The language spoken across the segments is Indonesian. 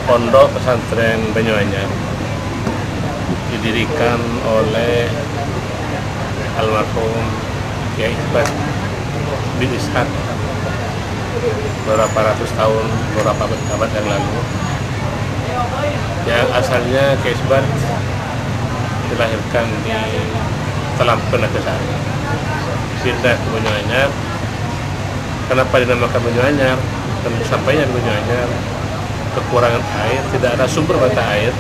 Pondok Pesantren Banyuanyar didirikan oleh almarhum Kiai Iqbal bin Ishaq beberapa ratus tahun, beberapa abad yang lalu. Yang asalnya Kiai Iqbal dilahirkan di Telampun Nagasari, pindah ke Banyuanyar. Kenapa dinamakan Banyuanyar? Dan sampainya di Banyuanyar kekurangan air, tidak ada sumber mata air.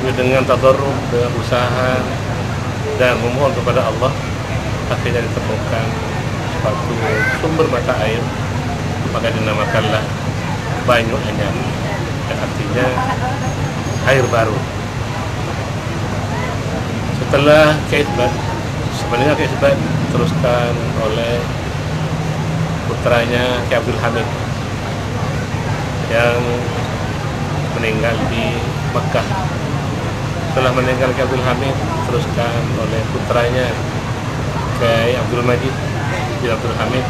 Dengan tadarruf, dengan usaha dan memohon kepada Allah, akhirnya ditemukan suatu sumber mata air, maka dinamakanlah Banyuanyar, yang artinya air baru. Setelah Kiai Iqbal, sebenarnya Kiai Iqbal diteruskan oleh putranya Kiai Abdul Hamid yang meninggal di Mekah. Setelah meninggal Kiai Abdul Hamid, diteruskan oleh putranya Kiai Abdul Majid bin Abdul Hamid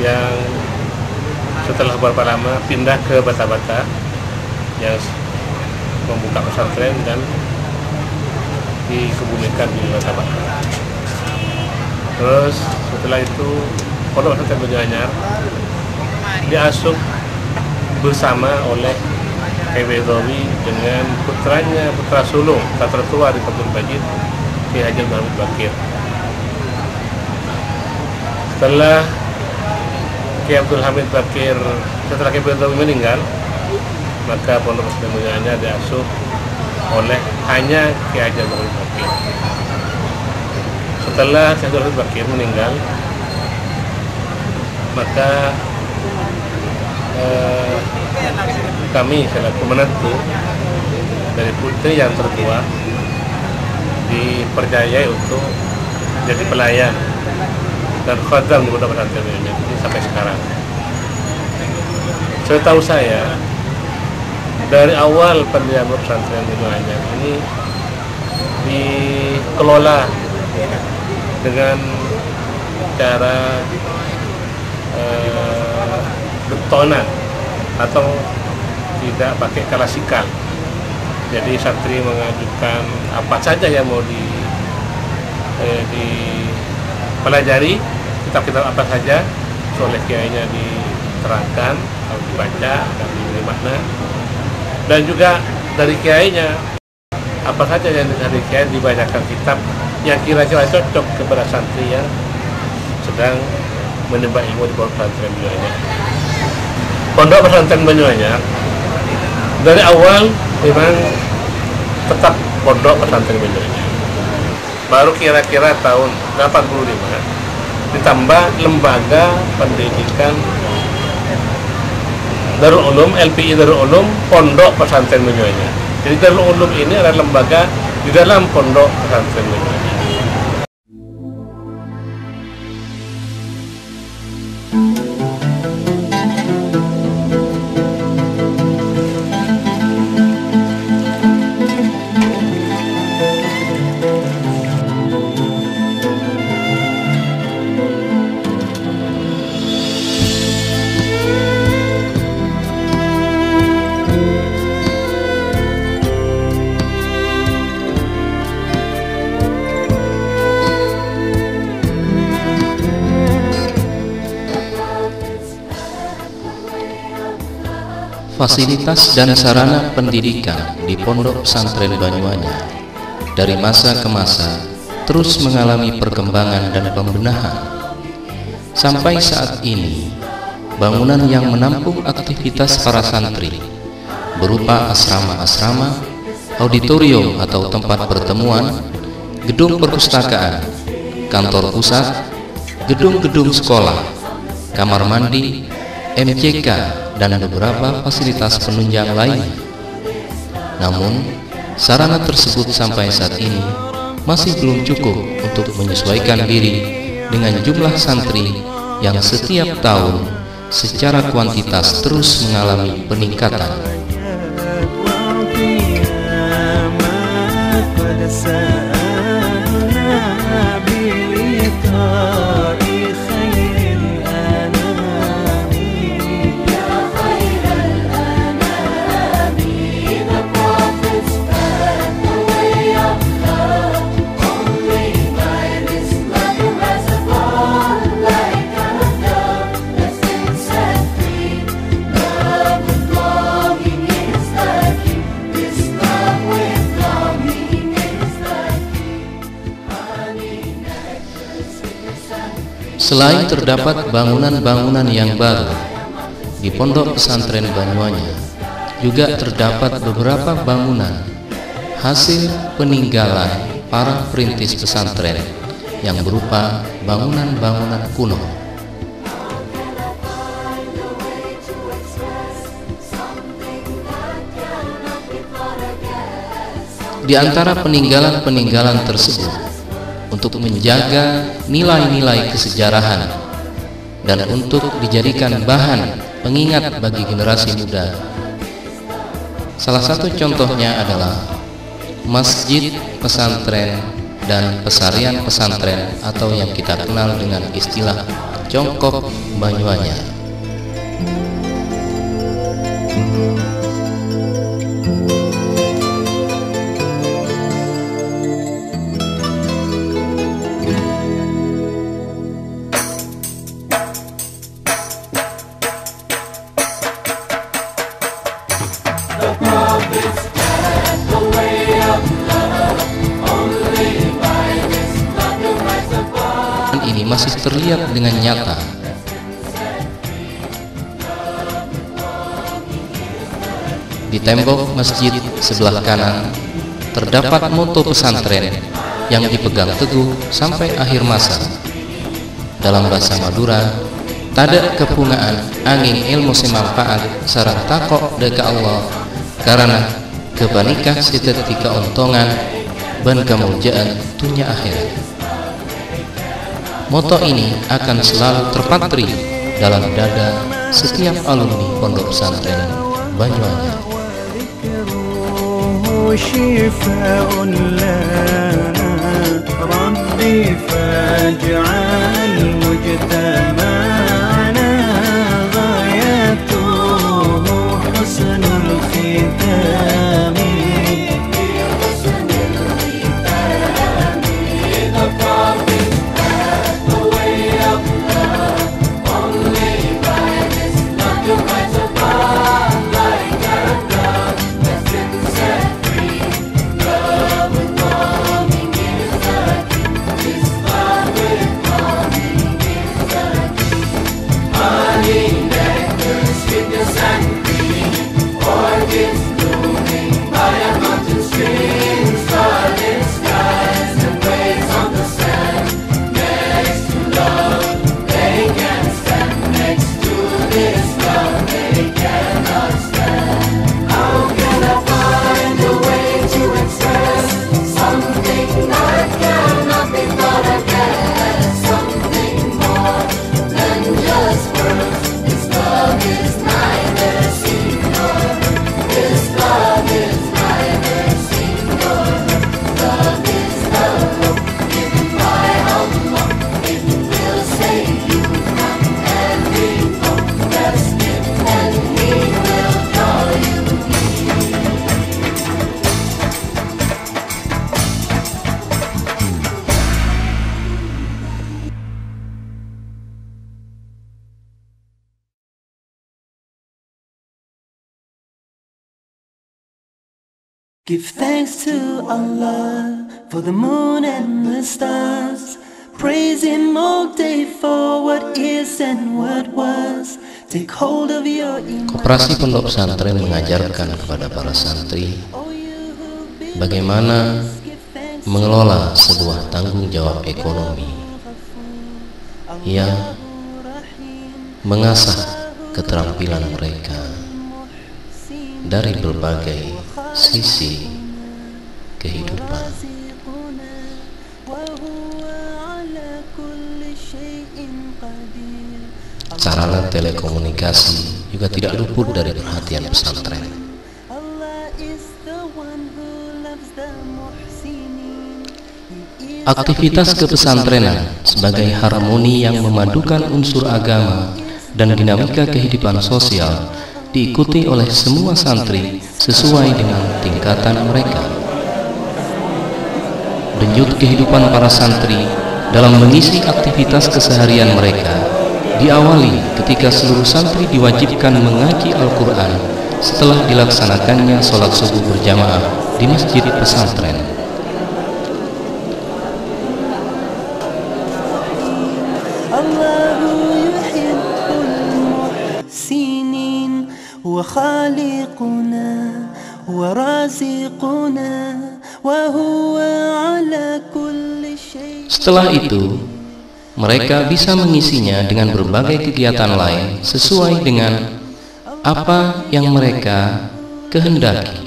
yang setelah beberapa lama pindah ke Bata-Bata yang membuka pesantren dan dikebumikan di Bata-Bata. Terus setelah itu Pondok Pesantren Banyuanyar diasuh bersama oleh Kiai Baidawi dengan putranya, putra sulung tertua di Abdul Majid, Kiai Haji Muhammad Bakir. Setelah Kiai Abdul Hamid Bakir, setelah Kiai Baidawi meninggal, maka Pondok Pesantren Banyuanyar diasuh oleh hanya Kiai Haji Muhammad Bakir. Setelah Kiai Abdul Hamid Bakir meninggal, maka kami selaku menantu dari putri yang tertua dipercayai untuk jadi pelayan dan khadam di Pondok Pesantren Banyuanyar ini sampai sekarang. Setahu saya, dari awal pendirian pesantren Banyuanyar ini dikelola dengan cara betonan atau tidak pakai klasikal. Jadi santri mengajukan apa saja yang mau dipelajari, kitab-kitab apa saja, oleh kiainya diterangkan, atau dibaca dan diberi makna. Dan juga dari kiainya apa saja yang dari kiai dibacakan kitab yang kira-kira cocok kepada santri yang sedang menimba ilmu di Pondok Pesantren Banyuanyar. Pondok Pesantren Banyuanyar dari awal memang tetap Pondok Pesantren Banyuanyar. Baru kira-kira tahun 85 ditambah lembaga pendidikan Darul Ulum, LPI Darul Ulum, Pondok Pesantren Banyuanyar. Jadi Darul Ulum ini adalah lembaga di dalam Pondok Pesantren Banyuanyar. Fasilitas dan sarana pendidikan di Pondok Pesantren Banyuanyar dari masa ke masa terus mengalami perkembangan dan pembenahan. Sampai saat ini, bangunan yang menampung aktivitas para santri berupa asrama-asrama, auditorium atau tempat pertemuan, gedung perpustakaan, kantor pusat, gedung-gedung sekolah, kamar mandi, MCK, dan beberapa fasilitas penunjang lainnya. Namun, sarana tersebut sampai saat ini masih belum cukup untuk menyesuaikan diri dengan jumlah santri yang setiap tahun secara kuantitas terus mengalami peningkatan. Selain terdapat bangunan-bangunan yang baru di Pondok Pesantren Banyuwangi, juga terdapat beberapa bangunan hasil peninggalan para perintis pesantren yang berupa bangunan-bangunan kuno. Di antara peninggalan-peninggalan tersebut, untuk menjaga nilai-nilai kesejarahan dan untuk dijadikan bahan pengingat bagi generasi muda, salah satu contohnya adalah Masjid Pesantren dan Pesarian Pesantren atau yang kita kenal dengan istilah Congkok Banyuwangi. Ini masih terlihat dengan nyata. Di tembok masjid sebelah kanan terdapat moto pesantren yang dipegang teguh sampai akhir masa. Dalam bahasa Madura, tada kepungaan angin ilmu semanfaat sareng takok deka Allah karena kebanikah setetika ontongan ban kemuliaan dunia akhirat. Moto ini akan selalu terpatri dalam dada setiap alumni Pondok Pesantren Banyuwangi. Give thanks to Allah for the moon and the stars. Praise Him all day for what is and what was. Take hold of your iman. Koperasi Pondok Pesantren mengajarkan kepada para santri bagaimana mengelola sebuah tanggung jawab ekonomi yang mengasah keterampilan mereka dari berbagai sisi kehidupan. Sarana telekomunikasi juga tidak luput dari perhatian pesantren. Aktivitas kepesantrenan sebagai harmoni yang memadukan unsur agama dan dinamika kehidupan sosial diikuti oleh semua santri sesuai dengan tingkatan mereka. Denyut kehidupan para santri dalam mengisi aktivitas keseharian mereka diawali ketika seluruh santri diwajibkan mengaji Al-Quran setelah dilaksanakannya sholat subuh berjamaah di masjid pesantren. Allah خالقنا هو رازقنا وهو على كل شيء. Setelah itu, mereka bisa mengisinya dengan berbagai kegiatan lain sesuai dengan apa yang mereka kehendaki,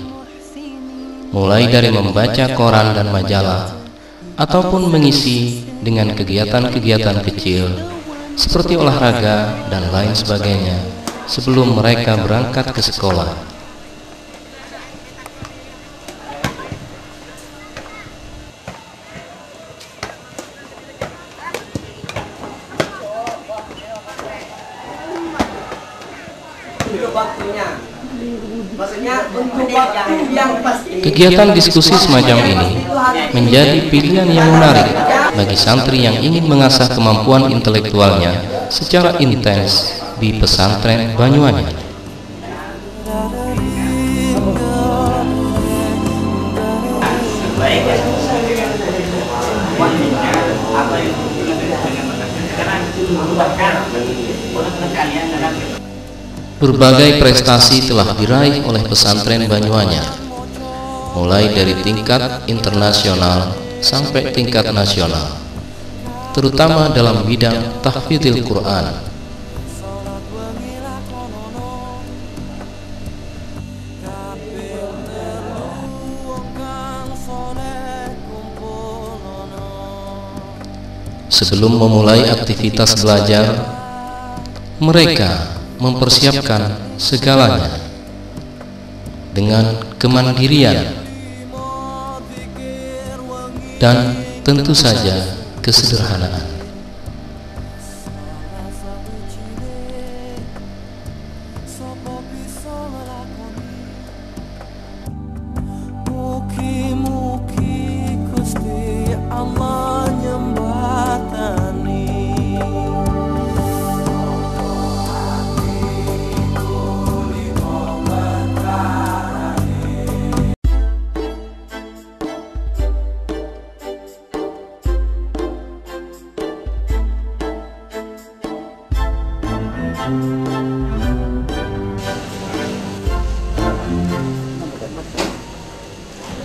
mulai dari membaca koran dan majalah, ataupun mengisi dengan kegiatan-kegiatan kecil seperti olahraga dan lain sebagainya sebelum mereka berangkat ke sekolah. Kegiatan diskusi semacam ini menjadi pilihan yang menarik bagi santri yang ingin mengasah kemampuan intelektualnya secara intens di pesantren Banyuwangi. Berbagai prestasi telah diraih oleh pesantren Banyuwangi, mulai dari tingkat internasional sampai tingkat nasional, terutama dalam bidang tahfidzil Quran. Sebelum memulai aktivitas belajar, mereka mempersiapkan segalanya dengan kemandirian dan tentu saja kesederhanaan.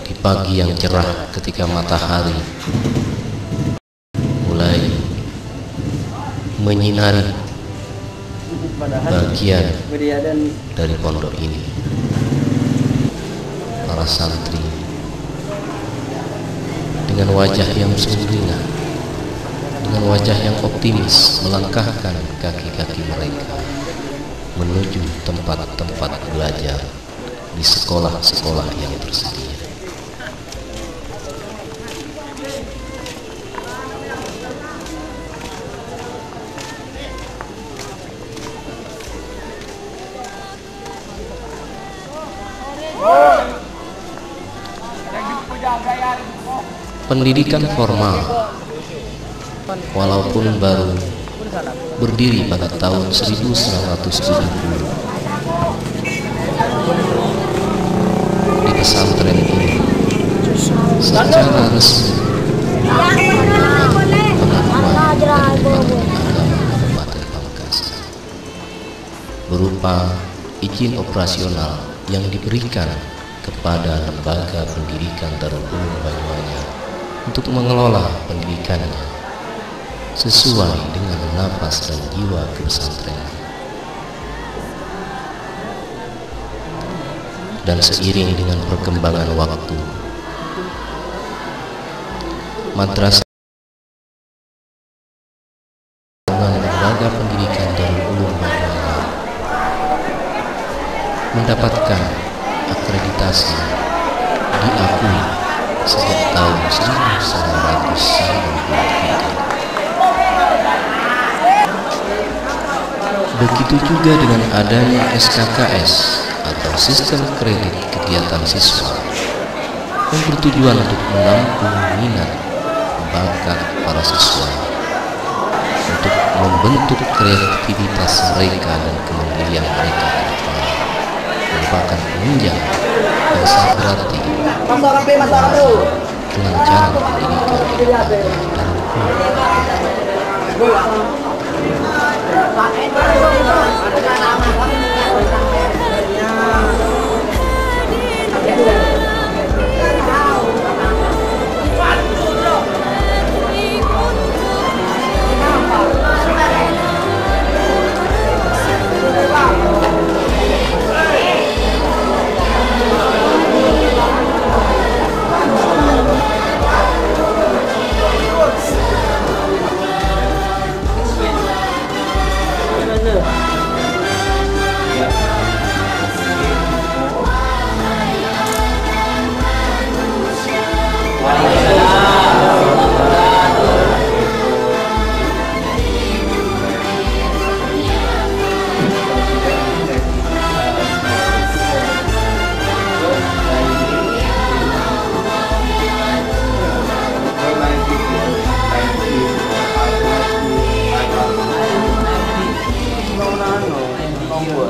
Di pagi yang cerah ketika matahari mulai menyinari bagian dari pondok ini, para santri dengan wajah yang sumringah, dengan wajah yang optimis melangkahkan kaki-kaki mereka menuju tempat-tempat belajar di sekolah-sekolah yang tersedia. Pendidikan formal, walaupun baru berdiri pada tahun 1970, di pesantren ini secara resmi pengakuan dari Departemen Agama Kabupaten Pamekasan berupa izin operasional yang diberikan kepada Lembaga Pendidikan Darul Ulum Banyuwangi untuk mengelola pendidikannya sesuai dengan nafas dan jiwa kepesantrenan. Dan seiring dengan perkembangan waktu, madrasah dengan Lembaga Pendidikan Darul Ulum Banyuwangi mendapatkan akreditasi diakui sejak tahun 1993. Begitu juga dengan adanya SKKS atau Sistem Kredit Kegiatan Siswa yang bertujuan untuk menampung minat bakat para siswa untuk membentuk kreativitas mereka dan kemandirian mereka ke depan, merupakan penunjang yang sangat berarti kelancaran pendidikan dan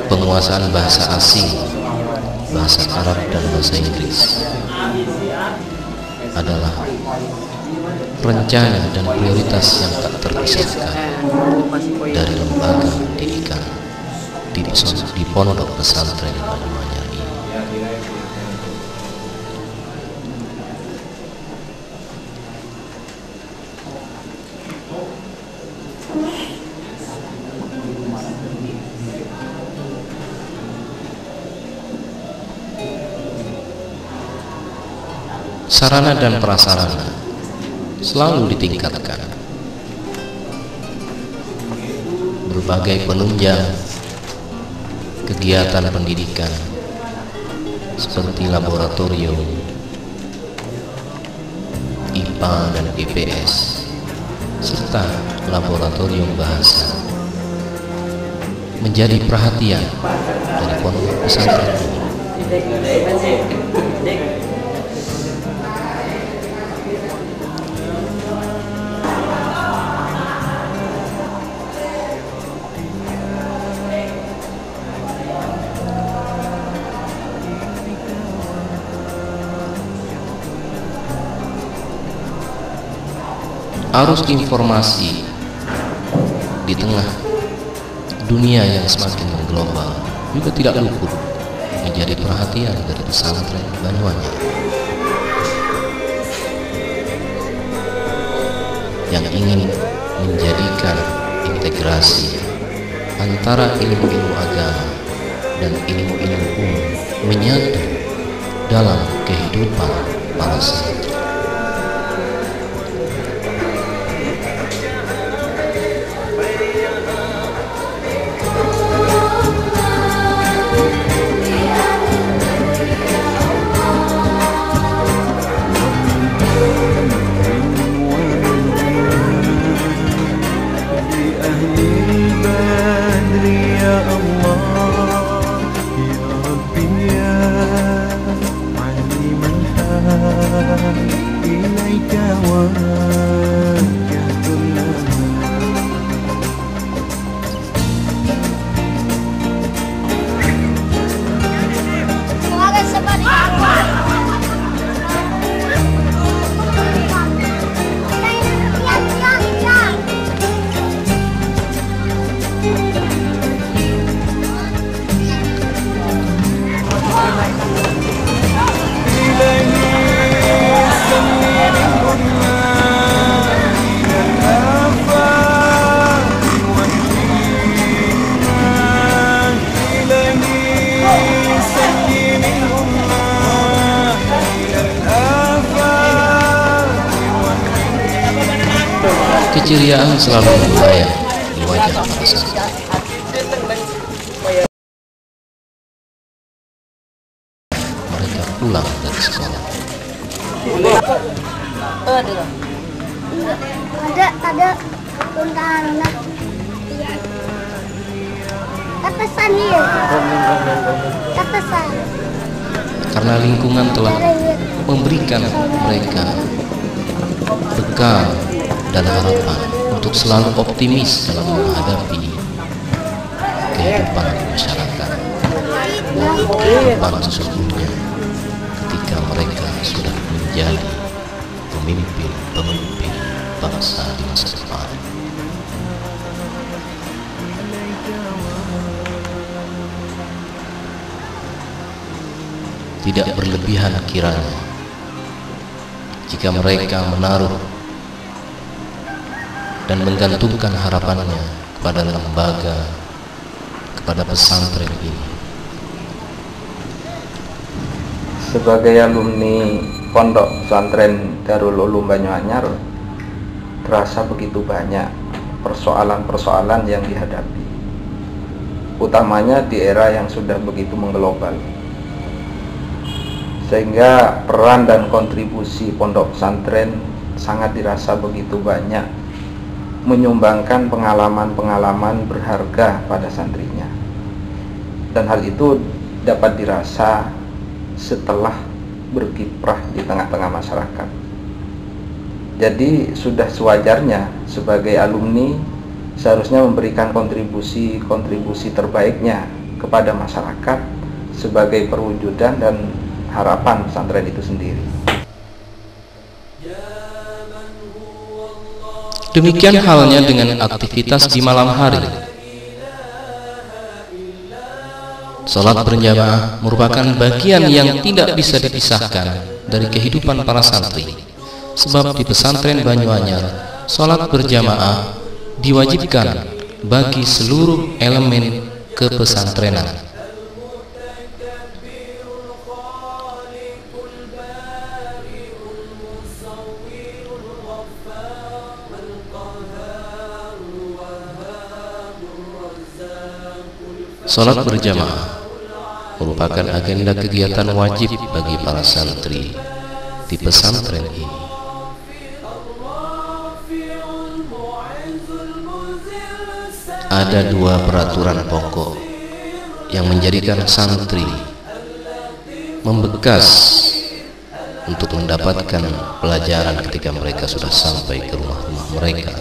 Penguasaan bahasa asing, bahasa Arab dan bahasa Inggris adalah rencana dan prioritas yang tak terpisahkan dari lembaga pendidikan di Pondok Pesantren Banyuanyar ini. Sarana dan prasarana selalu ditingkatkan. Berbagai penunjang kegiatan pendidikan seperti laboratorium, IPA dan IPS, serta laboratorium bahasa menjadi perhatian dari pondok pesantren ini. Arus informasi di tengah dunia yang semakin mengglobal juga tidak luput menjadi perhatian dari pesantren Banyuanyar yang ingin menjadikan integrasi antara ilmu-ilmu agama dan ilmu-ilmu umum menyatu dalam kehidupan para santri. Keceriaan selalu membayang di wajah para santri. Mereka pulang dari sekolah. Ada tuntaran tetesan ya. Tetesan. Karena lingkungan telah memberikan mereka bekal dan harapan untuk selalu optimis dalam menghadapi kehidupan masyarakat dan kehidupan sesungguhnya ketika mereka sudah menjadi pemimpin bangsa di masa depan. tidak berlebihan kiranya jika mereka menaruh dan menggantungkan harapannya kepada lembaga, kepada pesantren ini. Sebagai alumni Pondok Pesantren Darul Ulum Banyuanyar, terasa begitu banyak persoalan-persoalan yang dihadapi, utamanya di era yang sudah begitu mengglobal, sehingga peran dan kontribusi pondok pesantren sangat dirasa begitu banyak, menyumbangkan pengalaman-pengalaman berharga pada santrinya, dan hal itu dapat dirasa setelah berkiprah di tengah-tengah masyarakat. Jadi sudah sewajarnya sebagai alumni seharusnya memberikan kontribusi terbaiknya kepada masyarakat sebagai perwujudan dan harapan pesantren itu sendiri. Demikian halnya dengan aktivitas di malam hari. Salat berjamaah merupakan bagian yang tidak bisa dipisahkan dari kehidupan para santri. Sebab di pesantren Banyuanyar, salat berjamaah diwajibkan bagi seluruh elemen kepesantrenan. Salat berjamaah merupakan agenda kegiatan wajib bagi para santri di pesantren ini. Ada dua peraturan pokok yang menjadikan santri membekas untuk mendapatkan pelajaran ketika mereka sudah sampai ke rumah-rumah mereka,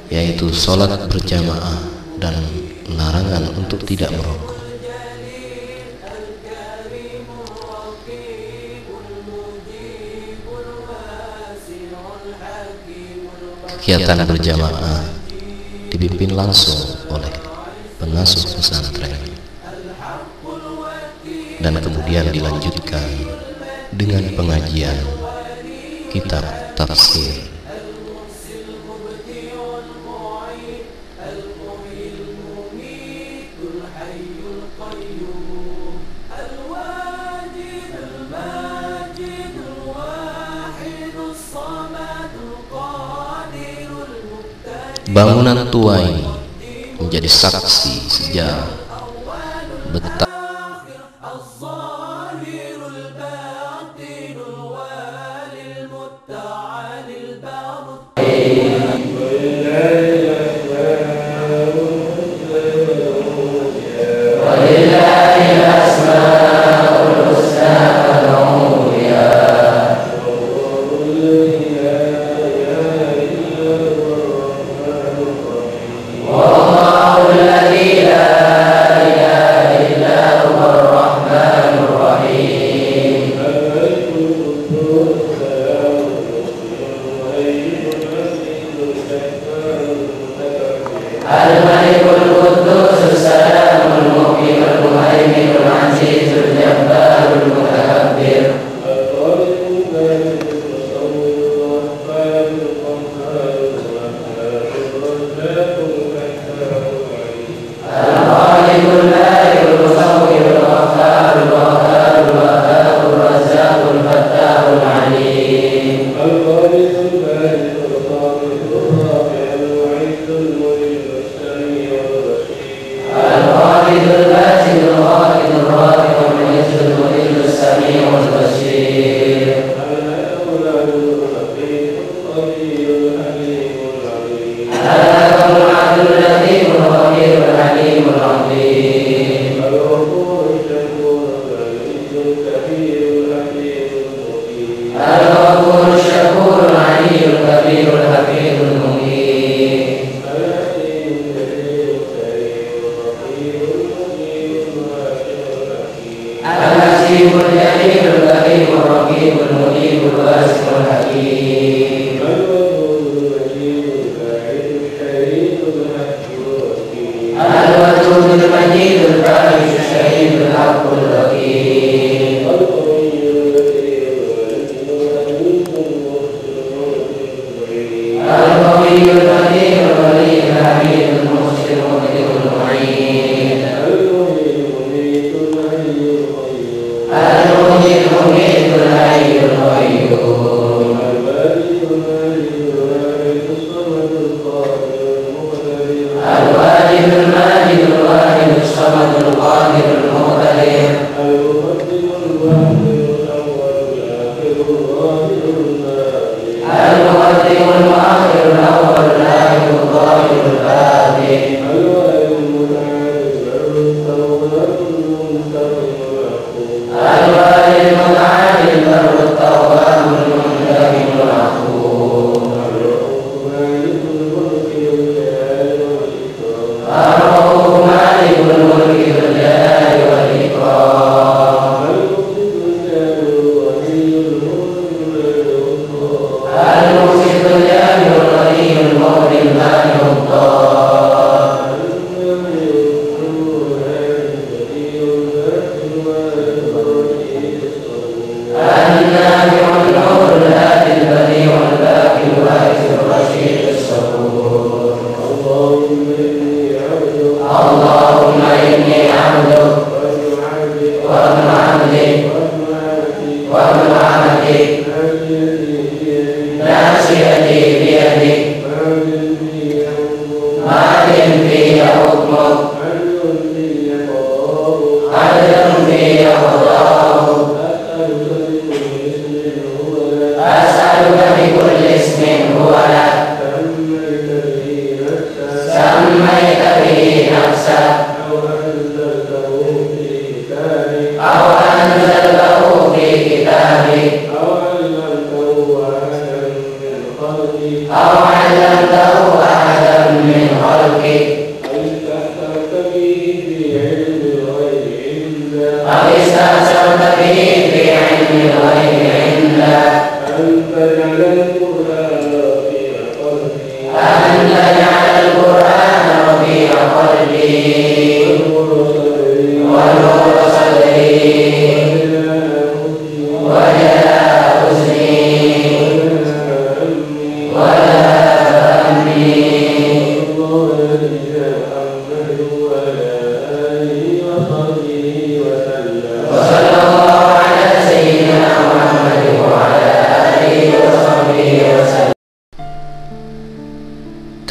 yaitu salat berjamaah dan larangan untuk tidak merokok. Kegiatan berjamaah dipimpin langsung oleh pengasuh pesantren dan kemudian dilanjutkan dengan pengajian kitab tafsir. Bangunan tua ini menjadi saksi sejarah betapa Al-Wadudul Majidul Rahim Syahidul Haqqul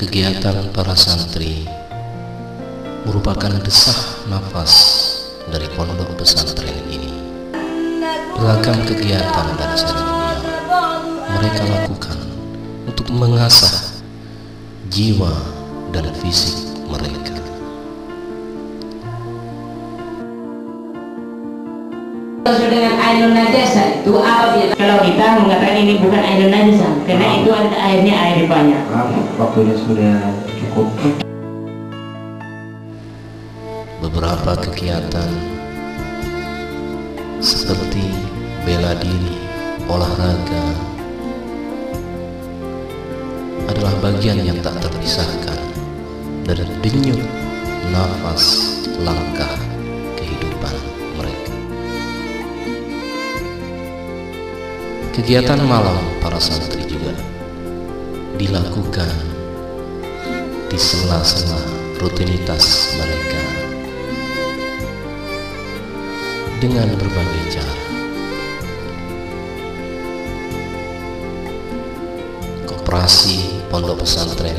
Kegiatan para santri merupakan desah nafas dari pondok pesantren ini. Beragam kegiatan dan seremonial mereka lakukan untuk mengasah jiwa dan fisik mereka. Dengan air najasa itu apa? Kalau kita mengatakan ini bukan air najasa, karena itu ada airnya air banyak. Waktunya sudah cukup. Beberapa kegiatan seperti bela diri, olahraga adalah bagian yang tak terpisahkan dari denyut nafas langkah kehidupan mereka. Kegiatan malam para santri juga dilakukan di sela-sela rutinitas mereka dengan berbagai cara. Koperasi pondok pesantren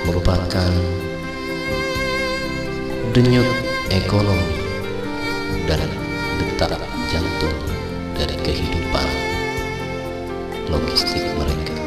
merupakan denyut ekonomi dan detak jantung dari kehidupan logistik mereka.